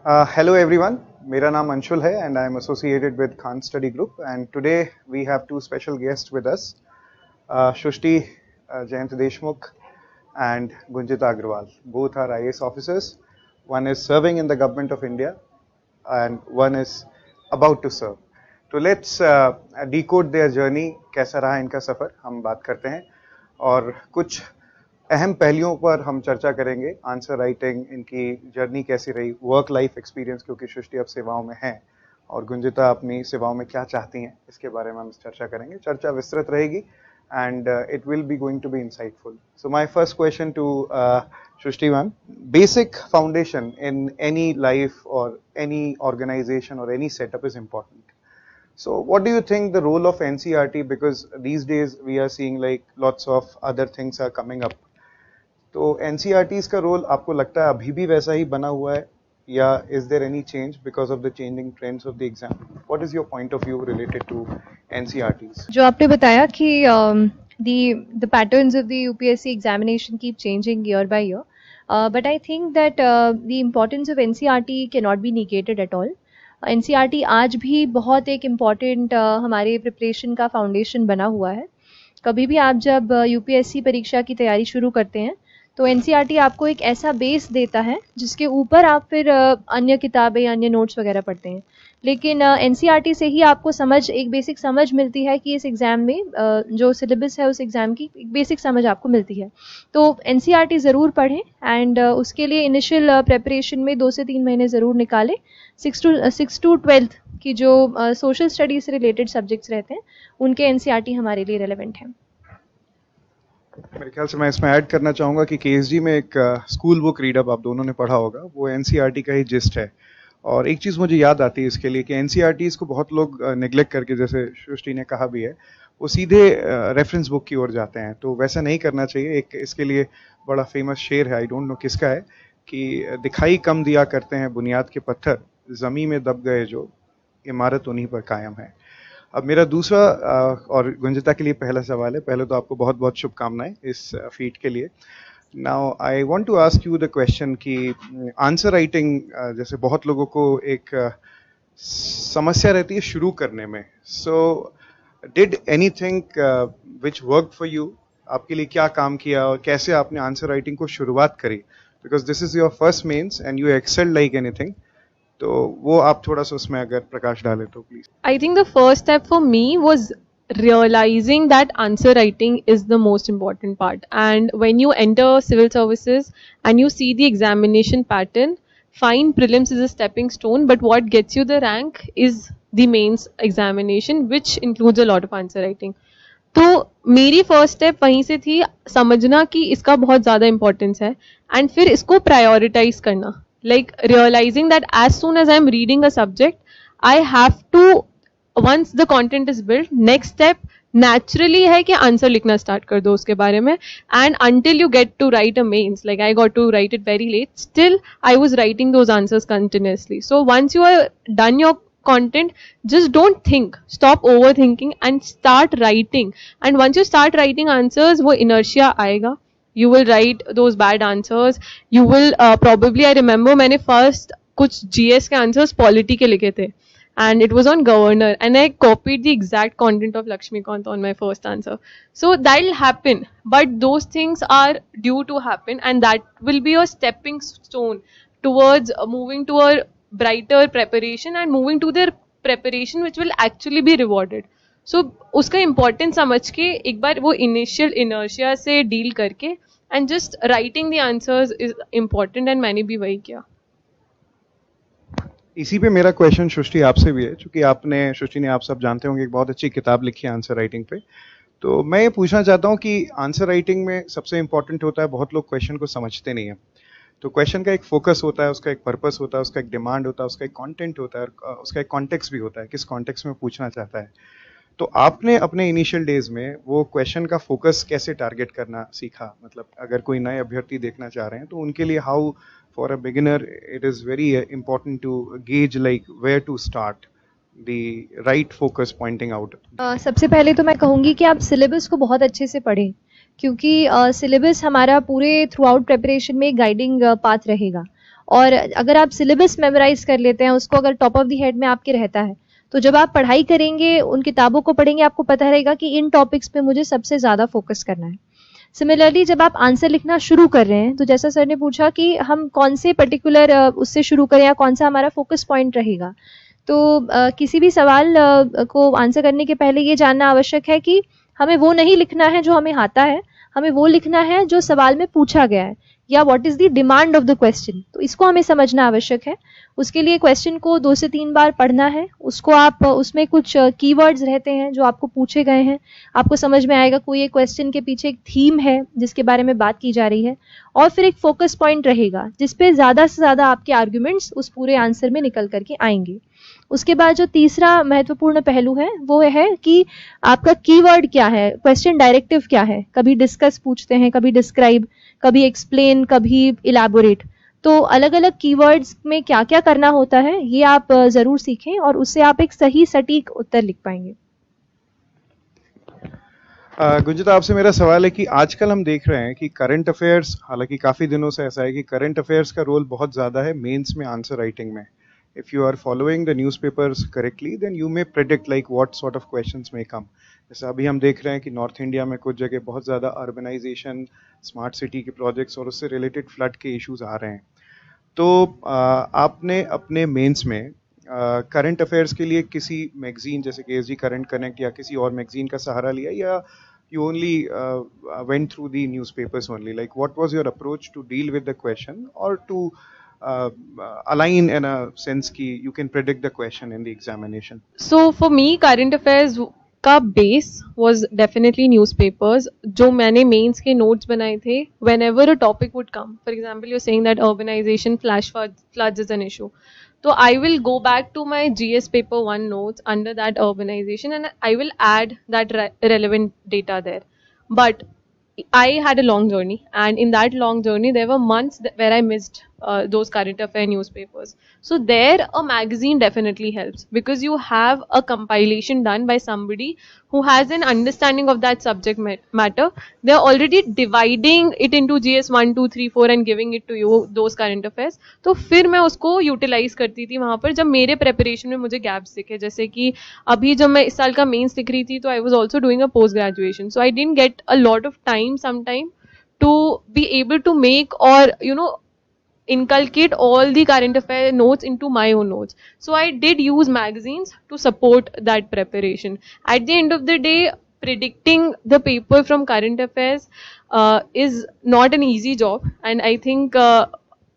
Hello everyone, मेरा नाम अंशुल है and I am associated with Khan Study Group and today we have two special guests with us, Shushti Jayant Deshmukh and Gunjita Agrawal. Both are IAS officers. One is serving in the government of India and one is about to serve. So let's decode their journey. कैसा रहा इनका सफर हम बात करते हैं और कुछ अहम पहलुओं पर हम चर्चा करेंगे. आंसर राइटिंग, इनकी जर्नी कैसी रही, वर्क लाइफ एक्सपीरियंस, क्योंकि सृष्टि अब सेवाओं में हैं और गुंजिता अपनी सेवाओं में क्या चाहती हैं, इसके बारे में हम चर्चा करेंगे. चर्चा विस्तृत रहेगी and it will be going to be insightful. So my first question to Shushti ma'am, basic foundation in any life or any organization or any setup is important. So what do you think the role of NCERT, because these days we are seeing like lots of other things are coming up. तो NCERTs का role आपको लगता है अभी भी वैसा ही बना हुआ है या is there any change because of the changing trends of the exam? What is your point of view related to NCERTs? जो आपने बताया कि the patterns of the UPSC examination keep changing year by year, but I think that the importance of NCERT cannot be negated at all. NCERT आज भी बहुत एक important हमारे preparation का फाउंडेशन बना हुआ है. कभी भी आप जब UPSC परीक्षा की तैयारी शुरू करते हैं तो NCERT आपको एक ऐसा बेस देता है जिसके ऊपर आप फिर अन्य किताबें या अन्य नोट्स वगैरह पढ़ते हैं. लेकिन NCERT से ही आपको एक बेसिक समझ मिलती है कि इस एग्ज़ाम में जो सिलेबस है उस एग्ज़ाम की एक बेसिक समझ आपको मिलती है. तो NCERT ज़रूर पढ़ें एंड उसके लिए इनिशियल प्रेपरेशन में 2 से 3 महीने ज़रूर निकालें. 6 to 12th की जो सोशल स्टडीज़ से रिलेटेड सब्जेक्ट्स रहते हैं उनके NCERT हमारे लिए रेलेवेंट हैं. मेरे ख्याल से मैं इसमें ऐड करना चाहूँगा कि KSG में एक स्कूल बुक रीडअप आप दोनों ने पढ़ा होगा, वो NCERT का ही जिस्ट है. और एक चीज़ मुझे याद आती है इसके लिए कि NCERTs को बहुत लोग नेग्लेक्ट करके, जैसे सृष्टि ने कहा भी है, वो सीधे रेफरेंस बुक की ओर जाते हैं. तो वैसा नहीं करना चाहिए. एक इसके लिए बड़ा फेमस शेर है, आई डोंट नो किसका है, कि दिखाई कम दिया करते हैं बुनियाद के पत्थर, ज़मीन में दब गए जो इमारत उन्हीं पर कायम है. अब मेरा दूसरा और गुंजिता के लिए पहला सवाल है. पहले तो आपको बहुत बहुत शुभकामनाएं इस फीट के लिए. Now I want to ask you the question कि आंसर राइटिंग जैसे बहुत लोगों को एक समस्या रहती है शुरू करने में. So did anything which work for you? आपके लिए क्या काम किया और कैसे आपने आंसर राइटिंग को शुरुआत करी? Because this is your first mains and you excelled like anything. तो वो आप थोड़ा सा उसमें अगर प्रकाश डालें तो please. I think the first step for me was realizing that answer writing is the most important part. And when you enter civil services and you see the examination pattern, fine, prelims is a stepping stone, but what gets you the rank is the mains examination, which includes a lot of answer writing. तो मेरी first step वहीं से थी, समझना कि इसका बहुत ज़्यादा इम्पोर्टेंस है एंड फिर इसको प्रायोरिटाइज करना. Like realizing that as soon as I'm reading a subject, I have to, once the content is built, next step naturally है कि आंसर लिखना स्टार्ट कर दो उसके बारे में. And until you get to write a mains, like I got to write it very late, still I was writing those answers continuously. So once you are done your content, just don't think, stop overthinking and start writing. And once you start writing answers, वो inertia आएगा. You will write those bad answers. You will probably, I remember मैंने first कुछ GS के answers polity के लिखे थे and it was on governor and I copied the exact content of Lakshmikant on my first answer. So that'll happen, but those things are due to happen and that will be a stepping stone towards moving to a brighter preparation and moving to their preparation which will actually be rewarded. So उसका importance समझ के एक बार वो initial inertia से deal करके and just writing the answers is important and मैंने भी वही किया. इसी पे मेरा क्वेश्चन सृष्टि आपसे भी है, क्योंकि आपने, सृष्टि ने, आप सब जानते होंगे, एक बहुत अच्छी किताब लिखी है आंसर राइटिंग पे. तो मैं ये पूछना चाहता हूँ कि आंसर राइटिंग में सबसे इम्पोर्टेंट होता है, बहुत लोग क्वेश्चन को समझते नहीं है. तो क्वेश्चन का एक फोकस होता है, उसका एक पर्पस होता है, उसका एक डिमांड होता है, उसका एक कंटेंट होता है, उसका एक कॉन्टेक्स्ट भी होता है, किस कॉन्टेक्स्ट में पूछना चाहता है. तो आपने अपने इनिशियल डेज में वो क्वेश्चन का फोकस कैसे टारगेट करना सीखा? मतलब अगर कोई नए अभ्यर्थी देखना चाह रहे हैं तो उनके लिए how for a beginner it is very important to gauge like where to start the right focus pointing out. सबसे पहले तो मैं कहूँगी कि आप सिलेबस को बहुत अच्छे से पढ़ें, क्योंकि सिलेबस हमारा पूरे थ्रू आउट प्रेपरेशन में गाइडिंग पाथ रहेगा. और अगर आप सिलेबस मेमोराइज कर लेते हैं, उसको अगर टॉप ऑफ द हेड में आपके रहता है, तो जब आप पढ़ाई करेंगे, उन किताबों को पढ़ेंगे, आपको पता रहेगा कि इन टॉपिक्स पे मुझे सबसे ज़्यादा फोकस करना है। सिमिलरली जब आप आंसर लिखना शुरू कर रहे हैं, तो जैसा सर ने पूछा कि हम कौन से पर्टिकुलर उससे शुरू करें या कौन सा हमारा फोकस पॉइंट रहेगा, तो किसी भी सवाल को आंसर करने के पहले ये जानना आवश्यक है कि हमें वो नहीं लिखना है जो हमें आता है, हमें वो लिखना है जो सवाल में पूछा गया है, या what is the demand of the question. तो इसको हमें समझना आवश्यक है। उसके लिए क्वेश्चन को 2 से 3 बार पढ़ना है। उसको आप उसमें कुछ कीवर्ड्स रहते हैं जो आपको पूछे गए हैं, आपको समझ में आएगा कोई एक क्वेश्चन के पीछे एक थीम है जिसके बारे में बात की जा रही है, और फिर एक फोकस पॉइंट रहेगा जिसपे ज़्यादा से ज़्यादा आपके आर्ग्यूमेंट्स उस पूरे आंसर में निकल करके आएंगे। उसके बाद जो तीसरा महत्वपूर्ण पहलू है वो है कि आपका कीवर्ड क्या है, क्वेश्चन डायरेक्टिव क्या है। कभी डिस्कस पूछते हैं, कभी डिस्क्राइब, कभी एक्सप्लेन, कभी इलैबोरेट। तो अलग अलग कीवर्ड्स में क्या क्या करना होता है ये आप ज़रूर सीखें, और उससे आप एक सही सटीक उत्तर लिख पाएंगे। गुंजिता, आपसे मेरा सवाल है कि आजकल हम देख रहे हैं कि करंट अफेयर्स, हालांकि काफ़ी दिनों से ऐसा है कि करंट अफेयर्स का रोल बहुत ज़्यादा है मेंस में आंसर राइटिंग में। If you are following the newspapers correctly, then you may predict like what sort of questions may come. जैसे अभी हम देख रहे हैं कि नॉर्थ इंडिया में कुछ जगह बहुत ज़्यादा अर्बनाइजेशन, स्मार्ट सिटी के प्रोजेक्ट्स और उससे रिलेटेड फ्लड के इश्यूज आ रहे हैं। तो आपने अपने मेंस में करंट अफेयर्स के लिए किसी मैगजीन जैसे KSG करंट कनेक्ट या किसी और मैगजीन का सहारा लिया, या you only went through the newspapers only? Like what was your approach to deal with the question, or to align in a sense कि you can predict the question in the examination? So for me current affairs का base was definitely newspapers. जो मैंने mains के notes बनाए थे, whenever a topic would come, for example you're saying that urbanization flash floods is an issue, so I will go back to my GS paper 1 notes under that urbanization and I will add that relevant data there. But I had a long journey, and in that long journey there were months where I missed those current affair newspapers. So there a magazine definitely helps, because you have a compilation done by somebody who has an understanding of that subject matter. They're already dividing it into GS 1, 2, 3, 4 and giving it to you, those current affairs. तो फिर मैं उसको utilise करती थी वहाँ पर जब मेरे प्रेपरेशन में मुझे गैप्स दिखे। जैसे कि अभी जब मैं इस साल का मेंस लिख रही थी तो I was also doing a post graduation, so I didn't get a lot of time sometime to be able to make or inculcate all the current affair notes into my own notes. So I did use magazines to support that preparation. At the end of the day, predicting the paper from current affairs is not an easy job, and I think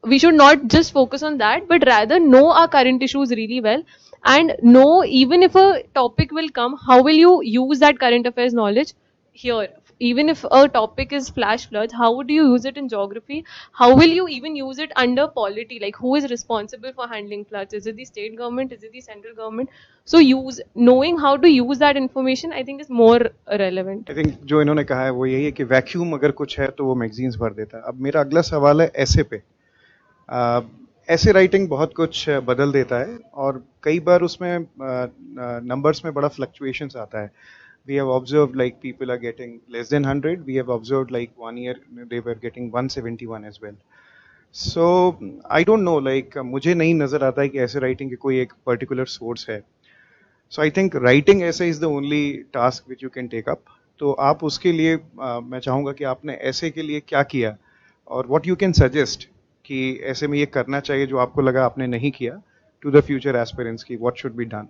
we should not just focus on that, but rather know our current issues really well, and know even if a topic will come, how will you use that current affairs knowledge here. Even if a topic is flash floods, how would you use it in geography? How will you even use it under polity? Like, who is responsible for handling floods? Is it the state government? Is it the central government? So knowing how to use that information, I think is more relevant. I think जो इन्होंने कहा है वो यही है कि vacuum अगर कुछ है तो वो मैगजीन्स भर देता है। अब मेरा अगला सवाल है ऐसे पे। ऐसे राइटिंग बहुत कुछ बदल देता है और कई बार उसमें नंबर्स में बड़ा फ्लक्चुएशंस आता है। We have observed like people are getting less than 100. We have observed like 1 year they were getting 171 as well. So I don't know, like मुझे नहीं नज़र आता है कि ऐसे राइटिंग के कोई एक particular source है. So I think writing essay is the only task which you can take up. तो आप उसके लिए मैं चाहूँगा कि आपने ऐसे के लिए क्या किया और what you can suggest कि ऐसे में ये करना चाहिए जो आपको लगा आपने नहीं किया to the future aspirants की what should be done?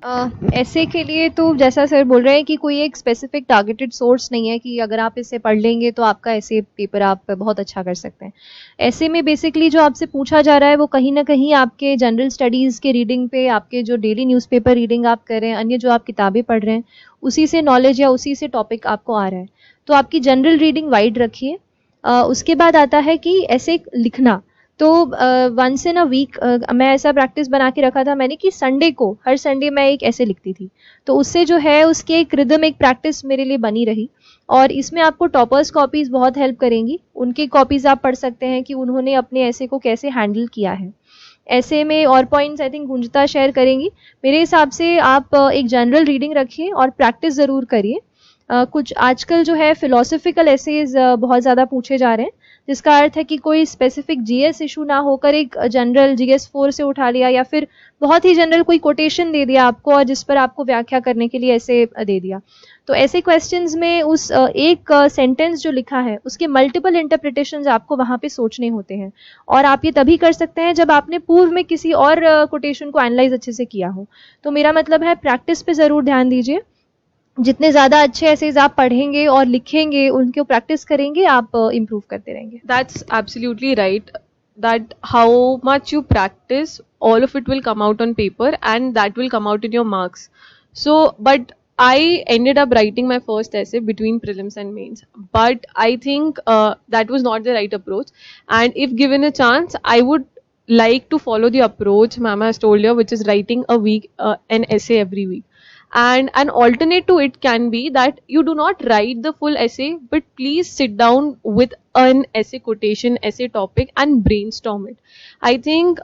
ऐसे के लिए तो जैसा सर बोल रहे हैं कि कोई एक स्पेसिफिक टारगेटेड सोर्स नहीं है कि अगर आप इसे पढ़ लेंगे तो आपका ऐसे पेपर आप बहुत अच्छा कर सकते हैं। ऐसे में बेसिकली जो आपसे पूछा जा रहा है वो कहीं ना कहीं आपके जनरल स्टडीज़ के रीडिंग पे, आपके जो डेली न्यूज़पेपर रीडिंग आप कर रहे हैं, अन्य जो आप किताबें पढ़ रहे हैं, उसी से नॉलेज या उसी से टॉपिक आपको आ रहा है। तो आपकी जनरल रीडिंग वाइड रखिए। उसके बाद आता है कि ऐसे लिखना। तो वंस इन अ वीक मैं ऐसा प्रैक्टिस बना के रखा था मैंने कि संडे को, हर संडे मैं एक ऐसे लिखती थी। तो उससे जो है उसके एक रिदम, एक प्रैक्टिस मेरे लिए बनी रही। और इसमें आपको टॉपर्स कॉपीज़ बहुत हेल्प करेंगी। उनकी कॉपीज़ आप पढ़ सकते हैं कि उन्होंने अपने ऐसे को कैसे हैंडल किया है। ऐसे में और points I think Gunjita share करेंगी। मेरे हिसाब से आप एक जनरल रीडिंग रखिए और प्रैक्टिस ज़रूर करिए। कुछ आजकल जो है फिलोसफिकल एसेज बहुत ज़्यादा पूछे जा रहे हैं, जिसका अर्थ है कि कोई स्पेसिफिक जीएस इशू ना होकर एक जनरल जीएस 4 से उठा लिया, या फिर बहुत ही जनरल कोई कोटेशन दे दिया आपको और जिस पर आपको व्याख्या करने के लिए ऐसे दे दिया। तो ऐसे क्वेश्चंस में उस एक सेंटेंस जो लिखा है उसके मल्टीपल इंटरप्रिटेशंस आपको वहां पे सोचने होते हैं, और आप ये तभी कर सकते हैं जब आपने पूर्व में किसी और कोटेशन को एनालाइज अच्छे से किया हो। तो मेरा मतलब है प्रैक्टिस पे ज़रूर ध्यान दीजिए। जितने ज़्यादा अच्छे एसेज आप पढ़ेंगे और लिखेंगे, उनको प्रैक्टिस करेंगे, आप इम्प्रूव करते रहेंगे। That's absolutely right. That how much you practice, all of it will come out on paper and that will come out in your marks. So, but I ended up writing my first essay between prelims and mains. But I think that was not the right approach. And if given a chance, I would like to follow the approach Mama has told you, which is writing a week, an essay every week. And an alternate to it can be that you do not write the full essay, but please sit down with an essay quotation, essay topic, and brainstorm it. I think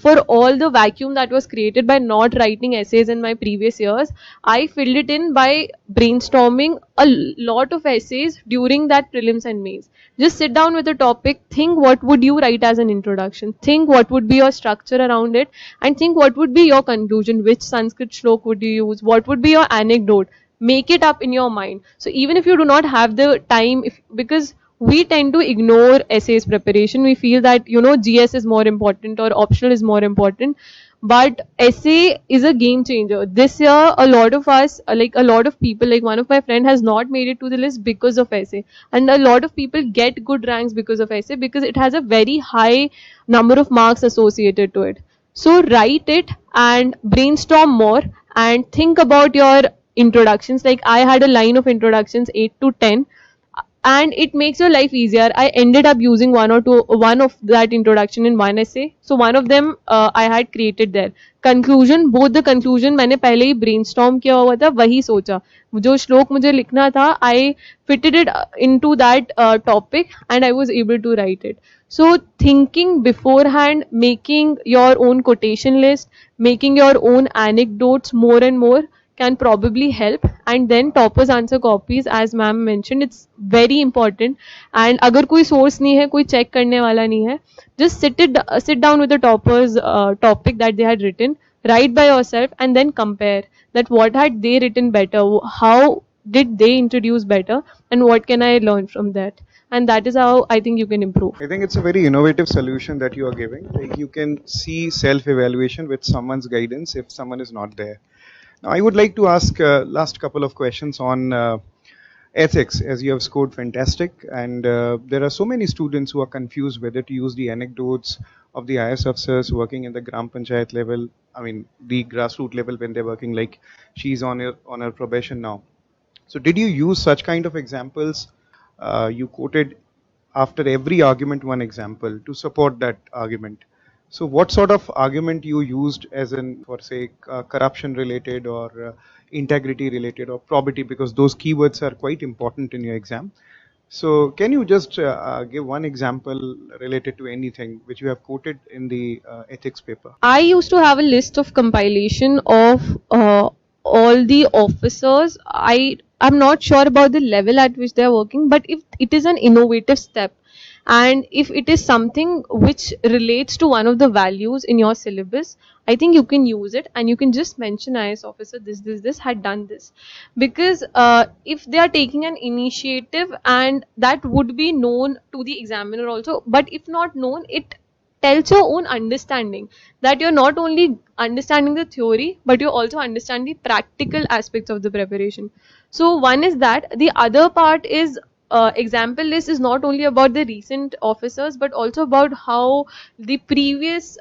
for all the vacuum that was created by not writing essays in my previous years, I filled it in by brainstorming a lot of essays during that prelims and mains. Just sit down with a topic, think what would you write as an introduction, think what would be your structure around it, and think what would be your conclusion, which Sanskrit shlok would you use, what would be your anecdote. Make it up in your mind. So even if you do not have the time, because we tend to ignore essays preparation, we feel that GS is more important or optional is more important, but essay is a game changer. This year a lot of us, like a lot of people, like one of my friend has not made it to the list because of essay, and a lot of people get good ranks because of essay, because it has a very high number of marks associated to it. So write it and brainstorm more and think about your introductions. Like I had a line of introductions 8 to 10, and it makes your life easier. I ended up using one of that introduction in one essay. So one of them I had created there. Conclusion, both the conclusion मैंने पहले ही brainstorm किया हुआ था, वही सोचा जो श्लोक मुझे लिखना था, I fitted it into that topic and I was able to write it. So thinking beforehand, making your own quotation list, making your own anecdotes more and more can probably help. And then toppers answer copies, as ma'am mentioned, it's very important. And अगर कोई source नहीं है, कोई check करने वाला नहीं है, just sit down with the toppers topic that they had written, write by yourself, and then compare that what had they written better, how did they introduce better, and what can I learn from that. And that is how I think you can improve. I think it's a very innovative solution that you are giving. Like you can see self-evaluation with someone's guidance if someone is not there. Now, I would like to ask last couple of questions on ethics, as you have scored fantastic, and there are so many students who are confused whether to use the anecdotes of the IS officers working in the Gram Panchayat level, I mean the grassroots level when they're working, like she's on her probation now. So did you use such kind of examples? You quoted after every argument one example to support that argument. So what sort of argument you used as in, for say, corruption related or integrity related or probity, because those keywords are quite important in your exam. So can you just give one example related to anything which you have quoted in the ethics paper? I used to have a list of compilation of all the officers. I'm not sure about the level at which they are working, but if it is an innovative step, and if it is something which relates to one of the values in your syllabus, I think you can use it and you can just mention IS officer this had done this. Because if they are taking an initiative, and that would be known to the examiner also, but if not known, it tells your own understanding that you're not only understanding the theory, but you also understand the practical aspects of the preparation. So one is that. The other part is example list is not only about the recent officers, but also about how the previous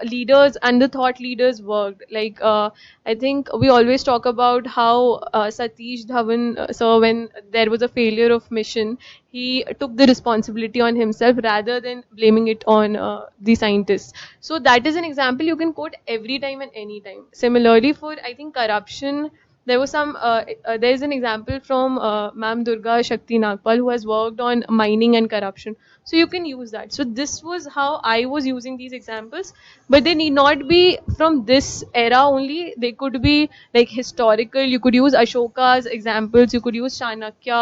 leaders and the thought leaders worked. Like I think we always talk about how Satish Dhawan sir, when there was a failure of mission, he took the responsibility on himself rather than blaming it on the scientists. So that is an example you can quote every time and any time. Similarly for, I think, corruption, there was there is an example from Ma'am Durga Shakti Nagpal, who has worked on mining and corruption. So you can use that. So this was how I was using these examples, but they need not be from this era only. They could be like historical. You could use Ashoka's examples. You could use Chanakya.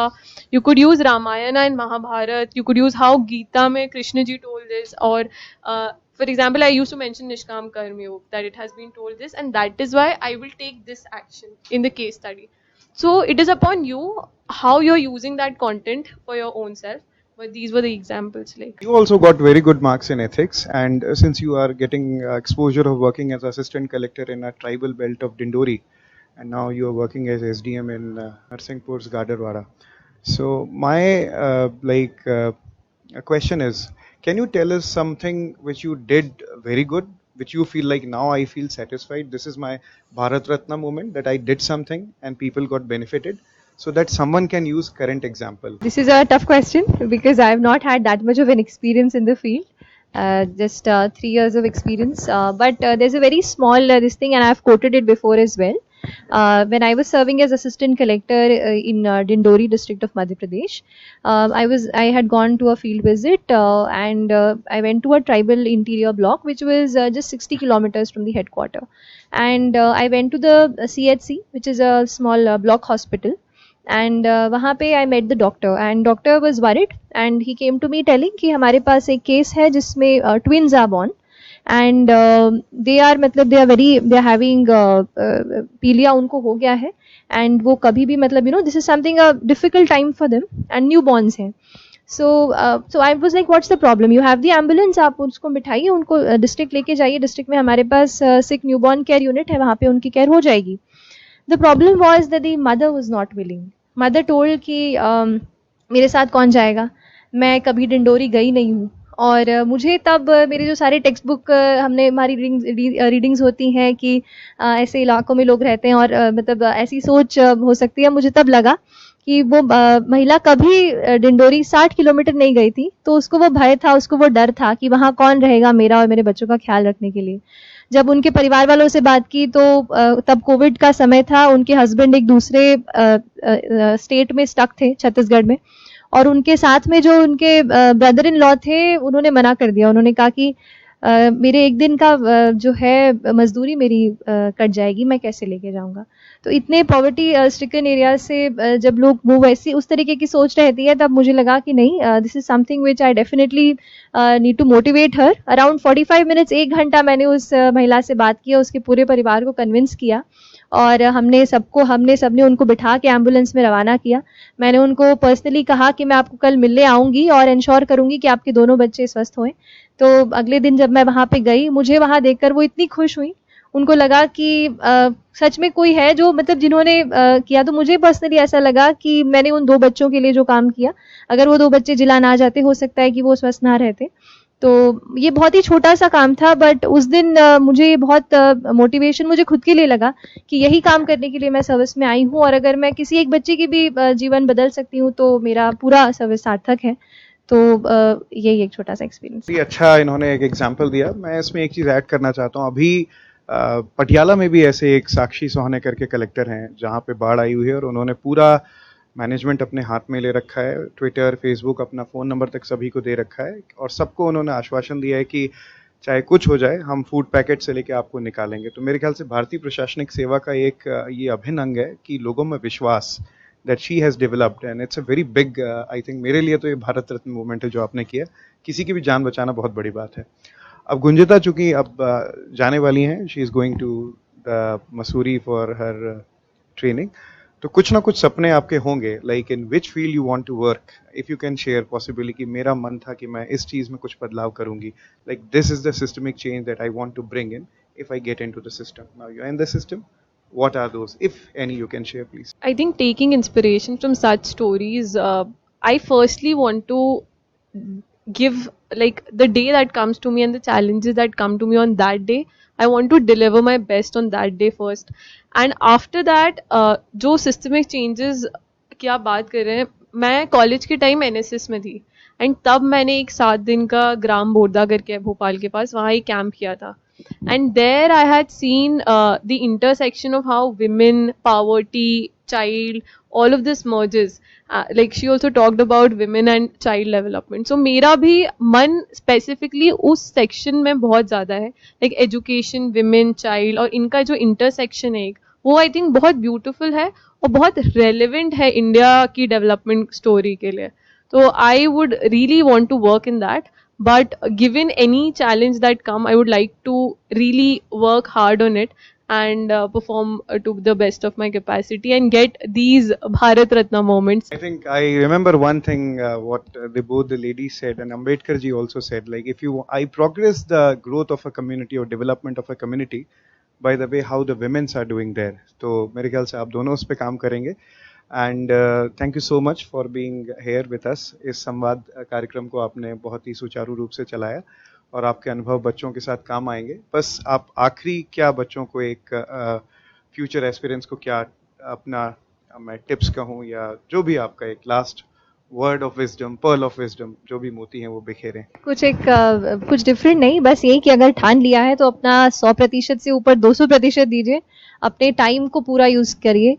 You could use Ramayana and Mahabharata. You could use how Gita mein Krishna ji told this, or for example, I used to mention Nishkam Karmyog, that it has been told this, and that is why I will take this action in the case study. So it is upon you how you're using that content for your own self. But these were the examples. Like, You also got very good marks in ethics, and since you are getting exposure of working as assistant collector in a tribal belt of Dindori, and now you are working as SDM in Narsinghpur's Gadarwara. So my question is, can you tell us something which you did very good, which you feel like now I feel satisfied? This is my Bharat Ratna moment, that I did something and people got benefited, so that someone can use current example. This is a tough question because I have not had that much of an experience in the field. Just 3 years of experience. But there's a very small this thing, and I've quoted it before as well. When I was serving as assistant collector in Dindori district of Madhya Pradesh, I had gone to a field visit and I went to a tribal interior block which was just 60 kilometers from the headquarter, and I went to the CHC, which is a small block hospital. And वहाँ पे I met the doctor, and doctor was worried, and he came to me telling कि हमारे पास एक case है जिसमें twins are born, and they are having पीलिया उनको हो गया है, and वो कभी भी मतलब this is something a difficult time for them, and newborns हैं. So I was like, what's the problem? You have the ambulance, आप उसको बिठाइए, उनको डिस्ट्रिक्ट लेके जाइए, डिस्ट्रिक्ट में हमारे पास sick newborn care unit है, वहाँ पे उनकी केयर हो जाएगी. The problem was that the mother was not willing. Mother told कि मेरे साथ कौन जाएगा, मैं कभी डिंडोरी गई नहीं हूँ, और मुझे तब मेरे जो सारे टेक्स्ट बुक हमने हमारी रीडिंग्स होती हैं कि ऐसे इलाकों में लोग रहते हैं और मतलब ऐसी सोच हो सकती है, मुझे तब लगा कि वो महिला कभी डिंडोरी 60 किलोमीटर नहीं गई थी, तो उसको वो भय था, उसको वो डर था कि वहाँ कौन रहेगा मेरा और मेरे बच्चों का ख्याल रखने के लिए. जब उनके परिवार वालों से बात की तो तब कोविड का समय था, उनके हस्बैंड एक दूसरे स्टेट में स्टक थे, छत्तीसगढ़ में, और उनके साथ में जो उनके ब्रदर इन लॉ थे उन्होंने मना कर दिया. उन्होंने कहा कि मेरे एक दिन का जो है मजदूरी मेरी कट जाएगी, मैं कैसे लेके जाऊंगा. तो इतने पॉवर्टी स्ट्रिकन एरिया से जब लोग वो वैसी उस तरीके की सोच रहती है, तब मुझे लगा कि नहीं, this is something which I definitely need to motivate her. Around 45 minutes, 1 घंटा मैंने उस महिला से बात किया, उसके पूरे परिवार को कन्विंस किया, और हमने सबने उनको बिठा के एम्बुलेंस में रवाना किया. मैंने उनको पर्सनली कहा कि मैं आपको कल मिलने आऊंगी और इंश्योर करूंगी कि आपके दोनों बच्चे स्वस्थ हों. तो अगले दिन जब मैं वहां पे गई, मुझे वहां देखकर वो इतनी खुश हुई, उनको लगा कि सच में कोई है जो मतलब जिन्होंने किया. तो मुझे पर्सनली ऐसा लगा कि मैंने उन 2 बच्चों के लिए जो काम किया, अगर वो 2 बच्चे जिला ना जाते, हो सकता है कि वो स्वस्थ ना रहते. तो ये बहुत ही छोटा सा काम था, बट उस दिन मुझे बहुत मोटिवेशन मुझे खुद के लिए लगा कि यही काम करने के लिए मैं सर्विस में आई हूँ, और अगर मैं किसी एक बच्चे की भी जीवन बदल सकती हूँ तो मेरा पूरा सर्विस सार्थक है. तो यही एक छोटा सा एक्सपीरियंस. अच्छा, इन्होंने एक एग्जांपल दिया. मैं इसमें एक चीज़ ऐड करना चाहता हूँ. अभी पटियाला में भी ऐसे एक साक्षी सोहाने करके कलेक्टर हैं, जहाँ पे बाढ़ आई हुई है, और उन्होंने पूरा मैनेजमेंट अपने हाथ में ले रखा है. ट्विटर, फेसबुक, अपना फ़ोन नंबर तक सभी को दे रखा है, और सबको उन्होंने आश्वासन दिया है कि चाहे कुछ हो जाए, हम फूड पैकेट से लेके आपको निकालेंगे. तो मेरे ख्याल से भारतीय प्रशासनिक सेवा का एक ये अभिन्न अंग है कि लोगों में विश्वास, that she has developed, and it's a very big I think मेरे लिए तो ये भारत रत्न मूवमेंट है जो आपने किया. किसी की भी जान बचाना बहुत बड़ी बात है. अब गुंजिता चूंकि अब जाने वाली हैं, she is going to the Mussoorie for her training, तो कुछ ना कुछ सपने आपके होंगे, like in which field you want to work, if you can share possibly कि मेरा मन था कि मैं इस चीज़ में कुछ बदलाव करूंगी, like this is the systemic change that I want to bring in if I get into the system. Now you are in the system. What are those, if any, you can share, please? I think taking inspiration from such stories, I firstly want to give, like, the day that comes to me and the challenges that come to me on that day, I want to deliver my best on that day first. And after that, जो systemic changes की आप बात कर रहे हैं, मैं college के time NSS में थी, एंड तब मैंने एक 7 दिन का ग्राम बोरदा करके भोपाल के पास, वहाँ एक कैंप किया था. and there I had seen the intersection of how women, poverty, child, all of this merges. Like she also talked about women and child development. So मेरा भी मन specifically उस section में बहुत ज़्यादा है, like education, women, child, और इनका जो intersection है एक, वो I think बहुत beautiful है और बहुत relevant है इंडिया की development story के लिए. So I would really want to work in that. But given any challenge that come, I would like to really work hard on it and perform to the best of my capacity and get these Bharat Ratna moments. I think I remember one thing what both the ladies said, and Ambedkar ji also said, like if you I progress the growth of a community or development of a community by the way how the women's are doing there. तो मेरे ख्याल से आप दोनों उस पे काम करेंगे. And thank you so much for being here with us. इस संवाद कार्यक्रम को आपने बहुत ही सुचारू रूप से चलाया और आपके अनुभव बच्चों के साथ काम आएंगे. बस आप आखिरी क्या बच्चों को एक फ्यूचर एक्सपीरियंस को क्या अपना मैं टिप्स कहूँ या जो भी आपका एक last word of wisdom, pearl of wisdom, जो भी मोती हैं वो बिखेरें. कुछ डिफरेंट नहीं, बस ये कि अगर ठान लिया है तो अपना 100% से ऊपर 200% दीजिए. अपने टाइम को पूरा यूज करिए.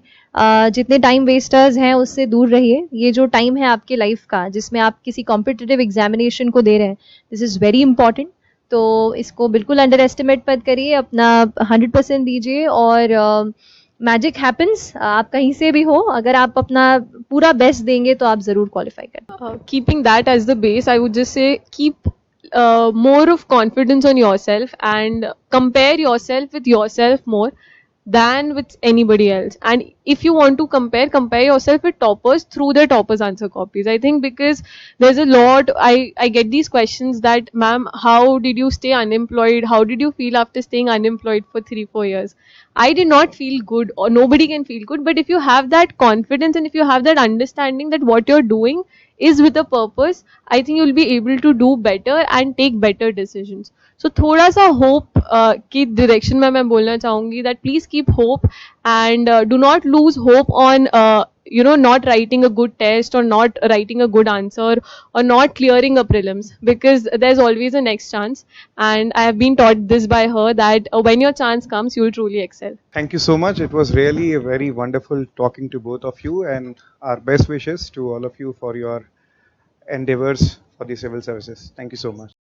जितने टाइम वेस्टर्स हैं उससे दूर रहिए. ये जो टाइम है आपके लाइफ का जिसमें आप किसी कॉम्पिटिटिव एग्जामिनेशन को दे रहे हैं, दिस इज़ वेरी इंपॉर्टेंट. तो इसको बिल्कुल अंडर एस्टिमेट मत करिए. अपना 100% दीजिए और मैजिक हैपन्स. आप कहीं से भी हो, अगर आप अपना पूरा बेस्ट देंगे तो आप जरूर क्वालिफाई करें. Keeping that as the base, I would just say keep more of confidence on yourself and compare yourself with yourself more than with anybody else. And if you want to compare yourself with toppers through their toppers answer copies. I think because there's a lot, I get these questions that, ma'am, how did you stay unemployed? How did you feel after staying unemployed for 3-4 years? I did not feel good, or nobody can feel good. But if you have that confidence and if you have that understanding that what you're doing is with a purpose, I think you'll be able to do better and take better decisions. So थोड़ा सा hope की direction में मैं बोलना चाहूँगी that please keep hope and do not lose hope on not writing a good test or not writing a good answer or not clearing a prelims, because there's always a next chance, and I have been taught this by her that when your chance comes you will truly excel. Thank you so much. It was really a very wonderful talking to both of you, and our best wishes to all of you for your endeavors for the civil services. Thank you so much.